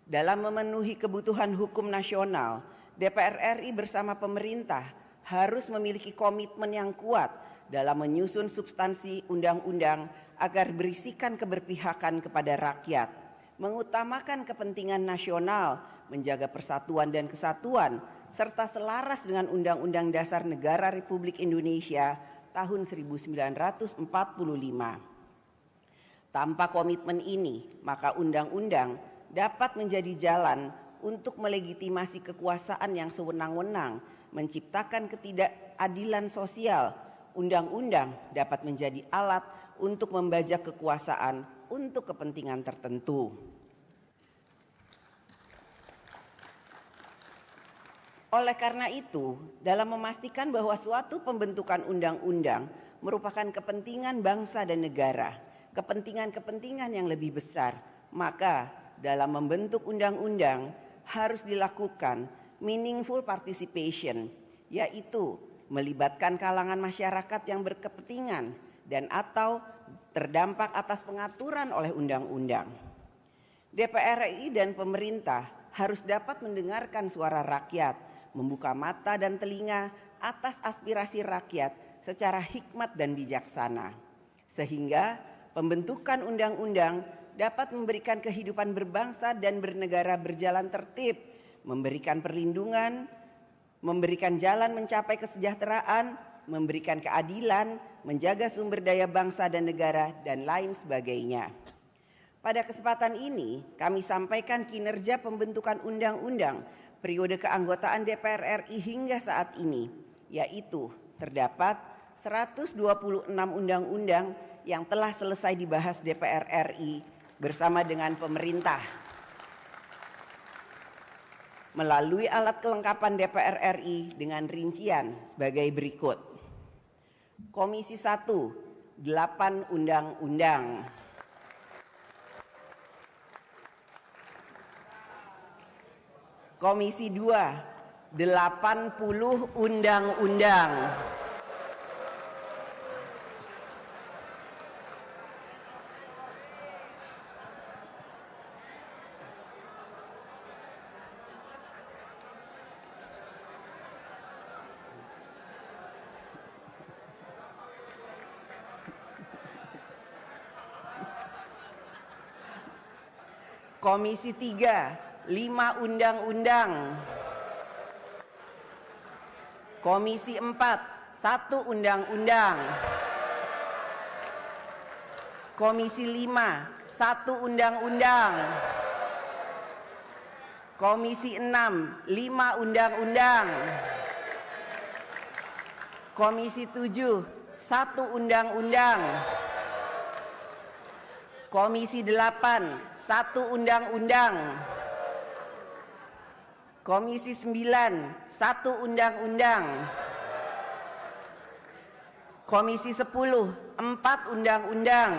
S1: Dalam memenuhi kebutuhan hukum nasional, DPR RI bersama pemerintah harus memiliki komitmen yang kuat dalam menyusun substansi undang-undang agar berisikan keberpihakan kepada rakyat, mengutamakan kepentingan nasional, menjaga persatuan dan kesatuan, serta selaras dengan Undang-Undang Dasar Negara Republik Indonesia tahun 1945. Tanpa komitmen ini, maka undang-undang dapat menjadi jalan untuk melegitimasi kekuasaan yang sewenang-wenang, menciptakan ketidakadilan sosial. Undang-undang dapat menjadi alat untuk membajak kekuasaan untuk kepentingan tertentu. Oleh karena itu, dalam memastikan bahwa suatu pembentukan undang-undang merupakan kepentingan bangsa dan negara, kepentingan-kepentingan yang lebih besar, maka dalam membentuk undang-undang harus dilakukan meaningful participation, yaitu melibatkan kalangan masyarakat yang berkepentingan dan atau terdampak atas pengaturan oleh undang-undang. DPR RI dan pemerintah harus dapat mendengarkan suara rakyat, membuka mata dan telinga atas aspirasi rakyat secara hikmat dan bijaksana, sehingga pembentukan undang-undang dapat memberikan kehidupan berbangsa dan bernegara berjalan tertib, memberikan perlindungan, memberikan jalan mencapai kesejahteraan, memberikan keadilan, menjaga sumber daya bangsa dan negara, dan lain sebagainya. Pada kesempatan ini, kami sampaikan kinerja pembentukan undang-undang periode keanggotaan DPR RI hingga saat ini, yaitu terdapat 126 undang-undang yang telah selesai dibahas DPR RI bersama dengan pemerintah. Melalui alat kelengkapan DPR RI dengan rincian sebagai berikut. Komisi 1, 8 undang-undang. Komisi 2, 80 undang-undang. Komisi 3, 5 undang-undang. Komisi 4, 1 undang-undang. Komisi 5, 1 undang-undang. Komisi 6, 5 undang-undang. Komisi 7, 1 undang-undang. Komisi 8, 1 undang-undang. Komisi 9, 1 undang-undang. Komisi 10, 4 undang-undang.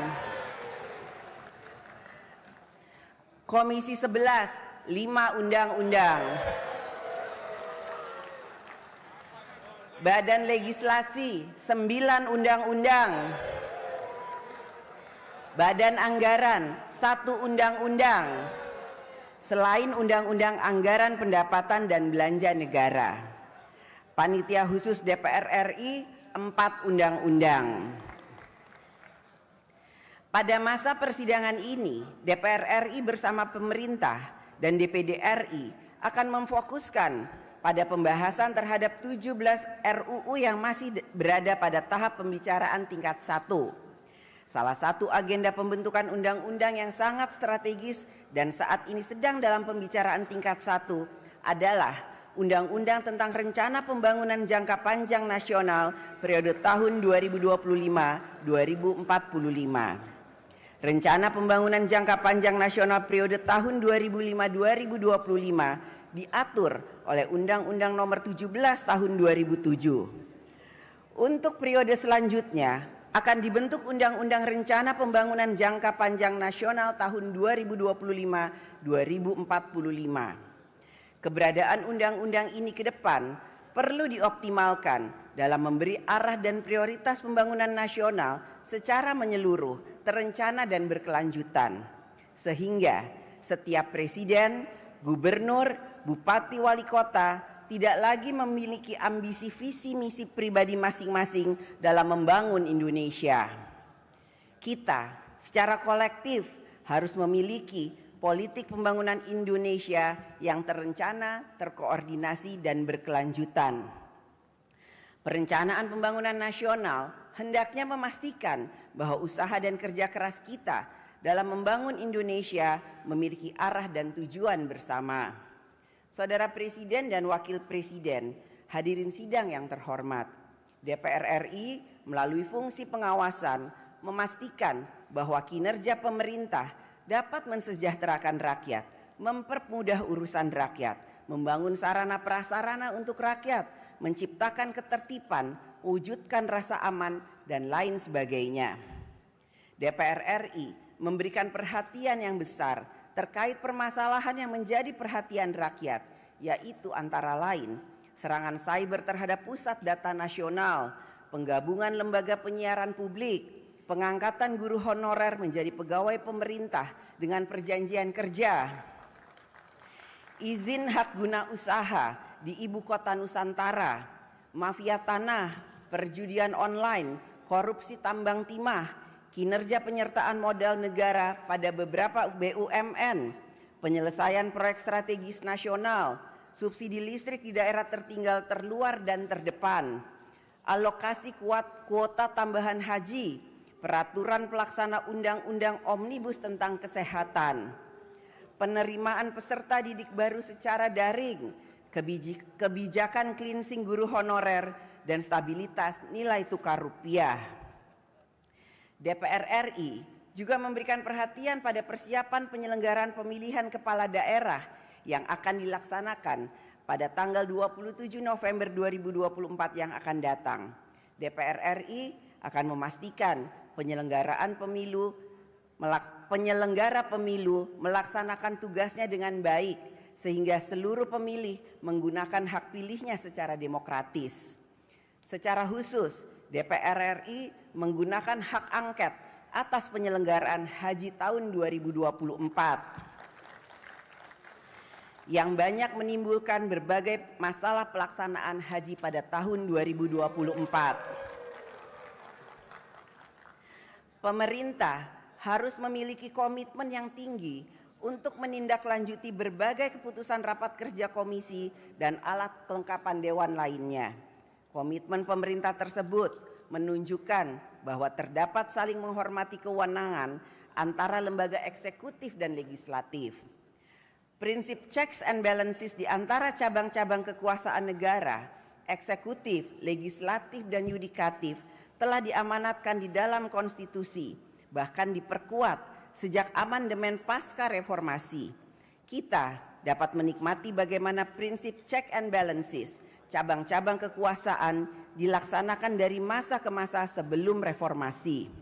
S1: Komisi 11, 5 undang-undang. Badan Legislasi, 9 undang-undang. Badan Anggaran, 1 undang-undang. Selain Undang-Undang Anggaran Pendapatan dan Belanja Negara. Panitia Khusus DPR RI, 4 undang-undang. Pada masa persidangan ini, DPR RI bersama pemerintah dan DPD RI akan memfokuskan pada pembahasan terhadap 17 RUU yang masih berada pada tahap pembicaraan tingkat 1. Salah satu agenda pembentukan undang-undang yang sangat strategis dan saat ini sedang dalam pembicaraan tingkat 1 adalah Undang-Undang tentang Rencana Pembangunan Jangka Panjang Nasional periode tahun 2025-2045. Rencana Pembangunan Jangka Panjang Nasional periode tahun 2005-2025 diatur oleh Undang-Undang Nomor 17 Tahun 2007. Untuk periode selanjutnya akan dibentuk Undang-Undang Rencana Pembangunan Jangka Panjang Nasional tahun 2025-2045. Keberadaan undang-undang ini ke depan perlu dioptimalkan dalam memberi arah dan prioritas pembangunan nasional secara menyeluruh, terencana dan berkelanjutan. Sehingga setiap presiden, gubernur, bupati, wali kota tidak lagi memiliki ambisi visi misi pribadi masing-masing dalam membangun Indonesia. Kita secara kolektif harus memiliki politik pembangunan Indonesia yang terencana, terkoordinasi, dan berkelanjutan. Perencanaan pembangunan nasional hendaknya memastikan bahwa usaha dan kerja keras kita dalam membangun Indonesia memiliki arah dan tujuan bersama. Saudara Presiden dan Wakil Presiden, hadirin sidang yang terhormat, DPR RI melalui fungsi pengawasan memastikan bahwa kinerja pemerintah dapat mensejahterakan rakyat, mempermudah urusan rakyat, membangun sarana prasarana untuk rakyat, menciptakan ketertiban, wujudkan rasa aman, dan lain sebagainya. DPR RI memberikan perhatian yang besar terkait permasalahan yang menjadi perhatian rakyat, yaitu antara lain serangan cyber terhadap pusat data nasional, penggabungan lembaga penyiaran publik, pengangkatan guru honorer menjadi pegawai pemerintah dengan perjanjian kerja, izin hak guna usaha di ibu kota Nusantara, mafia tanah, perjudian online, korupsi tambang timah, kinerja penyertaan modal negara pada beberapa BUMN, penyelesaian proyek strategis nasional, subsidi listrik di daerah tertinggal, terluar dan terdepan, alokasi kuota tambahan haji, peraturan pelaksana undang-undang omnibus tentang kesehatan, penerimaan peserta didik baru secara daring, kebijakan cleansing guru honorer, dan stabilitas nilai tukar rupiah. DPR RI juga memberikan perhatian pada persiapan penyelenggaraan pemilihan kepala daerah yang akan dilaksanakan pada tanggal 27 November 2024 yang akan datang. DPR RI akan memastikan penyelenggara pemilu melaksanakan tugasnya dengan baik sehingga seluruh pemilih menggunakan hak pilihnya secara demokratis. Secara khusus, DPR RI menggunakan hak angket atas penyelenggaraan haji tahun 2024 yang banyak menimbulkan berbagai masalah pelaksanaan haji pada tahun 2024. Pemerintah harus memiliki komitmen yang tinggi untuk menindaklanjuti berbagai keputusan rapat kerja komisi dan alat kelengkapan dewan lainnya. Komitmen pemerintah tersebut menunjukkan bahwa terdapat saling menghormati kewenangan antara lembaga eksekutif dan legislatif. Prinsip checks and balances di antara cabang-cabang kekuasaan negara, eksekutif, legislatif, dan yudikatif telah diamanatkan di dalam konstitusi, bahkan diperkuat sejak amandemen pasca reformasi. Kita dapat menikmati bagaimana prinsip check and balances, cabang-cabang kekuasaan dilaksanakan dari masa ke masa sebelum reformasi.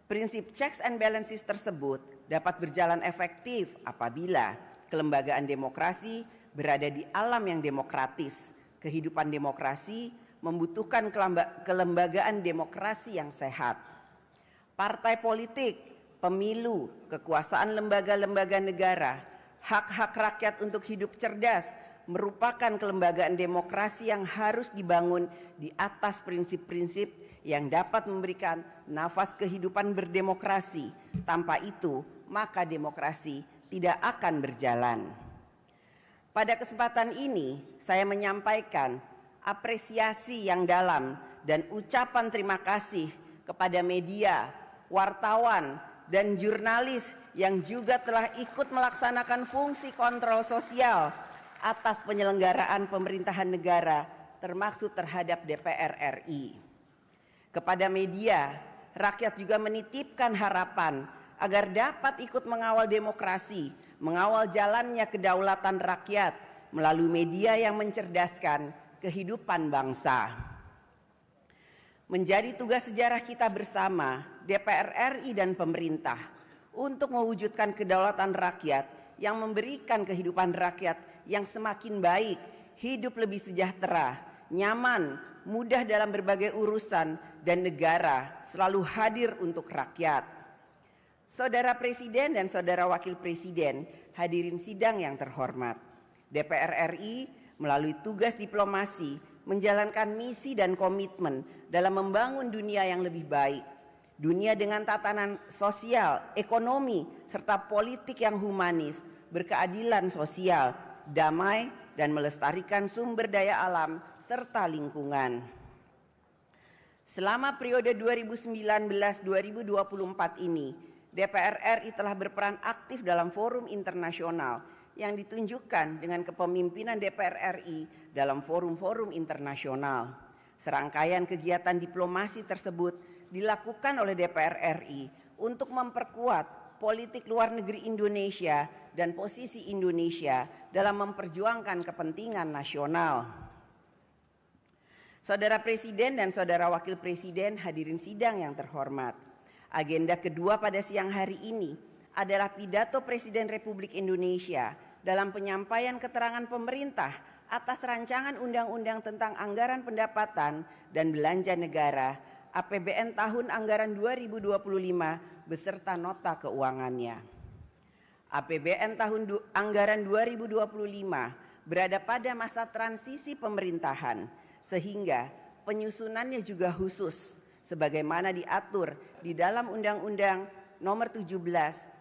S1: Prinsip checks and balances tersebut dapat berjalan efektif apabila kelembagaan demokrasi berada di alam yang demokratis. Kehidupan demokrasi membutuhkan kelembagaan demokrasi yang sehat. Partai politik, pemilu, kekuasaan lembaga-lembaga negara, hak-hak rakyat untuk hidup cerdas merupakan kelembagaan demokrasi yang harus dibangun di atas prinsip-prinsip yang dapat memberikan nafas kehidupan berdemokrasi. Tanpa itu, maka demokrasi tidak akan berjalan. Pada kesempatan ini, saya menyampaikan apresiasi yang dalam dan ucapan terima kasih kepada media, wartawan, dan jurnalis yang juga telah ikut melaksanakan fungsi kontrol sosial atas penyelenggaraan pemerintahan negara, termasuk terhadap DPR RI. Kepada media, rakyat juga menitipkan harapan agar dapat ikut mengawal demokrasi, mengawal jalannya kedaulatan rakyat melalui media yang mencerdaskan kehidupan bangsa. Menjadi tugas sejarah kita bersama, DPR RI dan pemerintah, untuk mewujudkan kedaulatan rakyat yang memberikan kehidupan rakyat yang semakin baik, hidup lebih sejahtera, nyaman, mudah dalam berbagai urusan, dan negara selalu hadir untuk rakyat. Saudara Presiden dan Saudara Wakil Presiden, hadirin sidang yang terhormat, DPR RI melalui tugas diplomasi menjalankan misi dan komitmen dalam membangun dunia yang lebih baik. Dunia dengan tatanan sosial, ekonomi, serta politik yang humanis, berkeadilan sosial, damai, dan melestarikan sumber daya alam serta lingkungan. Selama periode 2019-2024 ini, DPR RI telah berperan aktif dalam forum internasional yang ditunjukkan dengan kepemimpinan DPR RI dalam forum-forum internasional. Serangkaian kegiatan diplomasi tersebut dilakukan oleh DPR RI untuk memperkuat politik luar negeri Indonesia dan posisi Indonesia dalam memperjuangkan kepentingan nasional. Saudara Presiden dan Saudara Wakil Presiden, hadirin sidang yang terhormat, agenda kedua pada siang hari ini adalah pidato Presiden Republik Indonesia dalam penyampaian keterangan pemerintah atas rancangan undang-undang tentang anggaran pendapatan dan belanja negara APBN tahun anggaran 2025 beserta nota keuangannya. APBN tahun anggaran 2025 berada pada masa transisi pemerintahan, sehingga penyusunannya juga khusus sebagaimana diatur di dalam Undang-Undang Nomor 17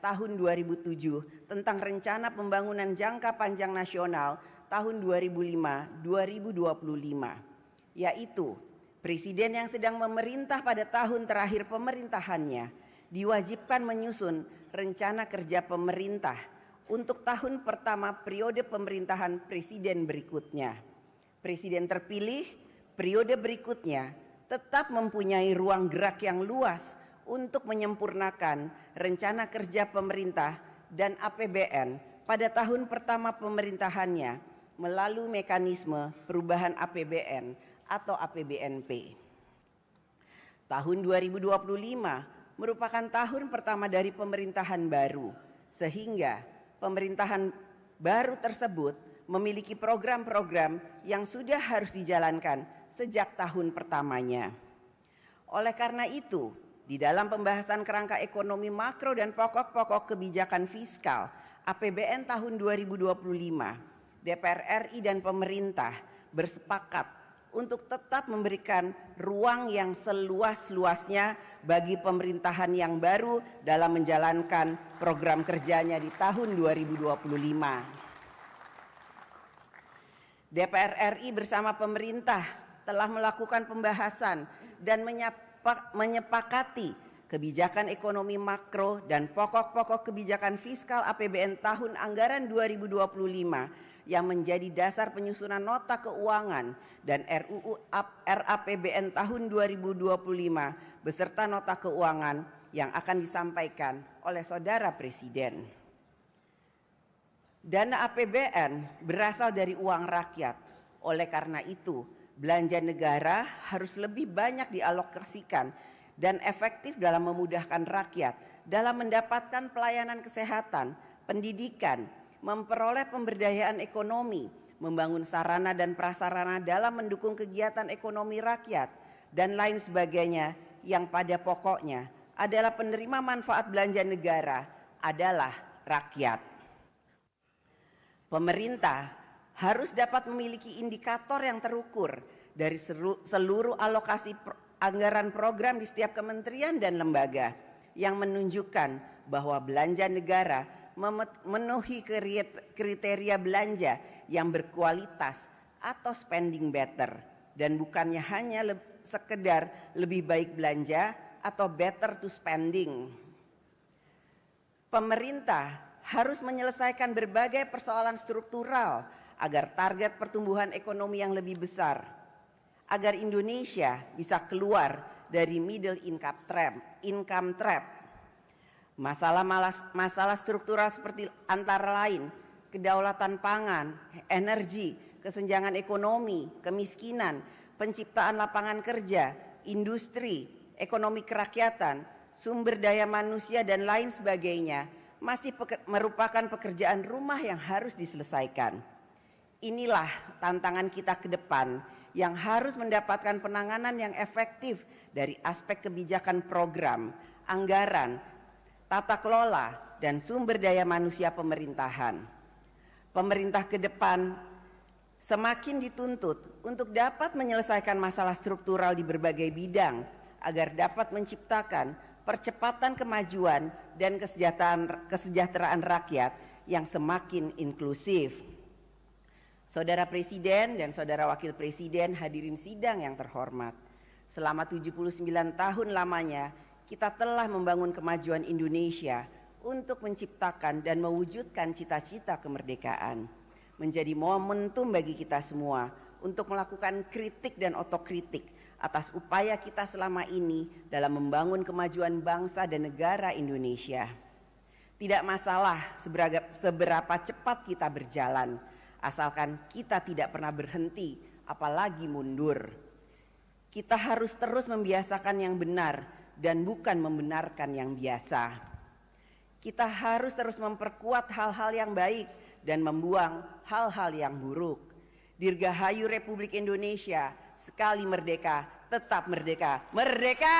S1: Tahun 2007 tentang Rencana Pembangunan Jangka Panjang Nasional tahun 2005-2025, yaitu Presiden yang sedang memerintah pada tahun terakhir pemerintahannya diwajibkan menyusun rencana kerja pemerintah untuk tahun pertama periode pemerintahan presiden berikutnya. Presiden terpilih periode berikutnya tetap mempunyai ruang gerak yang luas untuk menyempurnakan rencana kerja pemerintah dan APBN pada tahun pertama pemerintahannya melalui mekanisme perubahan APBN atau APBNP. Tahun 2025 merupakan tahun pertama dari pemerintahan baru, sehingga pemerintahan baru tersebut memiliki program-program yang sudah harus dijalankan sejak tahun pertamanya. Oleh karena itu, di dalam pembahasan kerangka ekonomi makro dan pokok-pokok kebijakan fiskal APBN tahun 2025, DPR RI dan pemerintah bersepakat untuk tetap memberikan ruang yang seluas-luasnya bagi pemerintahan yang baru dalam menjalankan program kerjanya di tahun 2025. DPR RI bersama pemerintah telah melakukan pembahasan dan menyepakati kebijakan ekonomi makro dan pokok-pokok kebijakan fiskal APBN tahun anggaran 2025 yang menjadi dasar penyusunan nota keuangan dan RUU RAPBN tahun 2025 beserta nota keuangan yang akan disampaikan oleh Saudara Presiden. Dana APBN berasal dari uang rakyat. Oleh karena itu, belanja negara harus lebih banyak dialokasikan dan efektif dalam memudahkan rakyat dalam mendapatkan pelayanan kesehatan, pendidikan, memperoleh pemberdayaan ekonomi, membangun sarana dan prasarana dalam mendukung kegiatan ekonomi rakyat, dan lain sebagainya yang pada pokoknya adalah penerima manfaat belanja negara adalah rakyat. Pemerintah harus dapat memiliki indikator yang terukur dari seluruh alokasi anggaran program di setiap kementerian dan lembaga yang menunjukkan bahwa belanja negara memenuhi kriteria belanja yang berkualitas atau spending better dan bukannya hanya sekedar lebih baik belanja atau better to spending. Pemerintah harus menyelesaikan berbagai persoalan struktural agar target pertumbuhan ekonomi yang lebih besar, agar Indonesia bisa keluar dari middle income trap. Masalah struktural seperti antara lain kedaulatan pangan, energi, kesenjangan ekonomi, kemiskinan, penciptaan lapangan kerja, industri, ekonomi kerakyatan, sumber daya manusia dan lain sebagainya masih merupakan pekerjaan rumah yang harus diselesaikan. Inilah tantangan kita ke depan yang harus mendapatkan penanganan yang efektif dari aspek kebijakan program, anggaran, tata kelola, dan sumber daya manusia pemerintahan. Pemerintah ke depan semakin dituntut untuk dapat menyelesaikan masalah struktural di berbagai bidang agar dapat menciptakan percepatan kemajuan dan kesejahteraan rakyat yang semakin inklusif. Saudara Presiden dan Saudara Wakil Presiden hadirin sidang yang terhormat, selama 79 tahun lamanya kita telah membangun kemajuan Indonesia untuk menciptakan dan mewujudkan cita-cita kemerdekaan. Menjadi momentum bagi kita semua untuk melakukan kritik dan otokritik atas upaya kita selama ini dalam membangun kemajuan bangsa dan negara Indonesia. Tidak masalah seberapa cepat kita berjalan, asalkan kita tidak pernah berhenti, apalagi mundur. Kita harus terus membiasakan yang benar dan bukan membenarkan yang biasa. Kita harus terus memperkuat hal-hal yang baik dan membuang hal-hal yang buruk. Dirgahayu Republik Indonesia, sekali merdeka, tetap merdeka. Merdeka!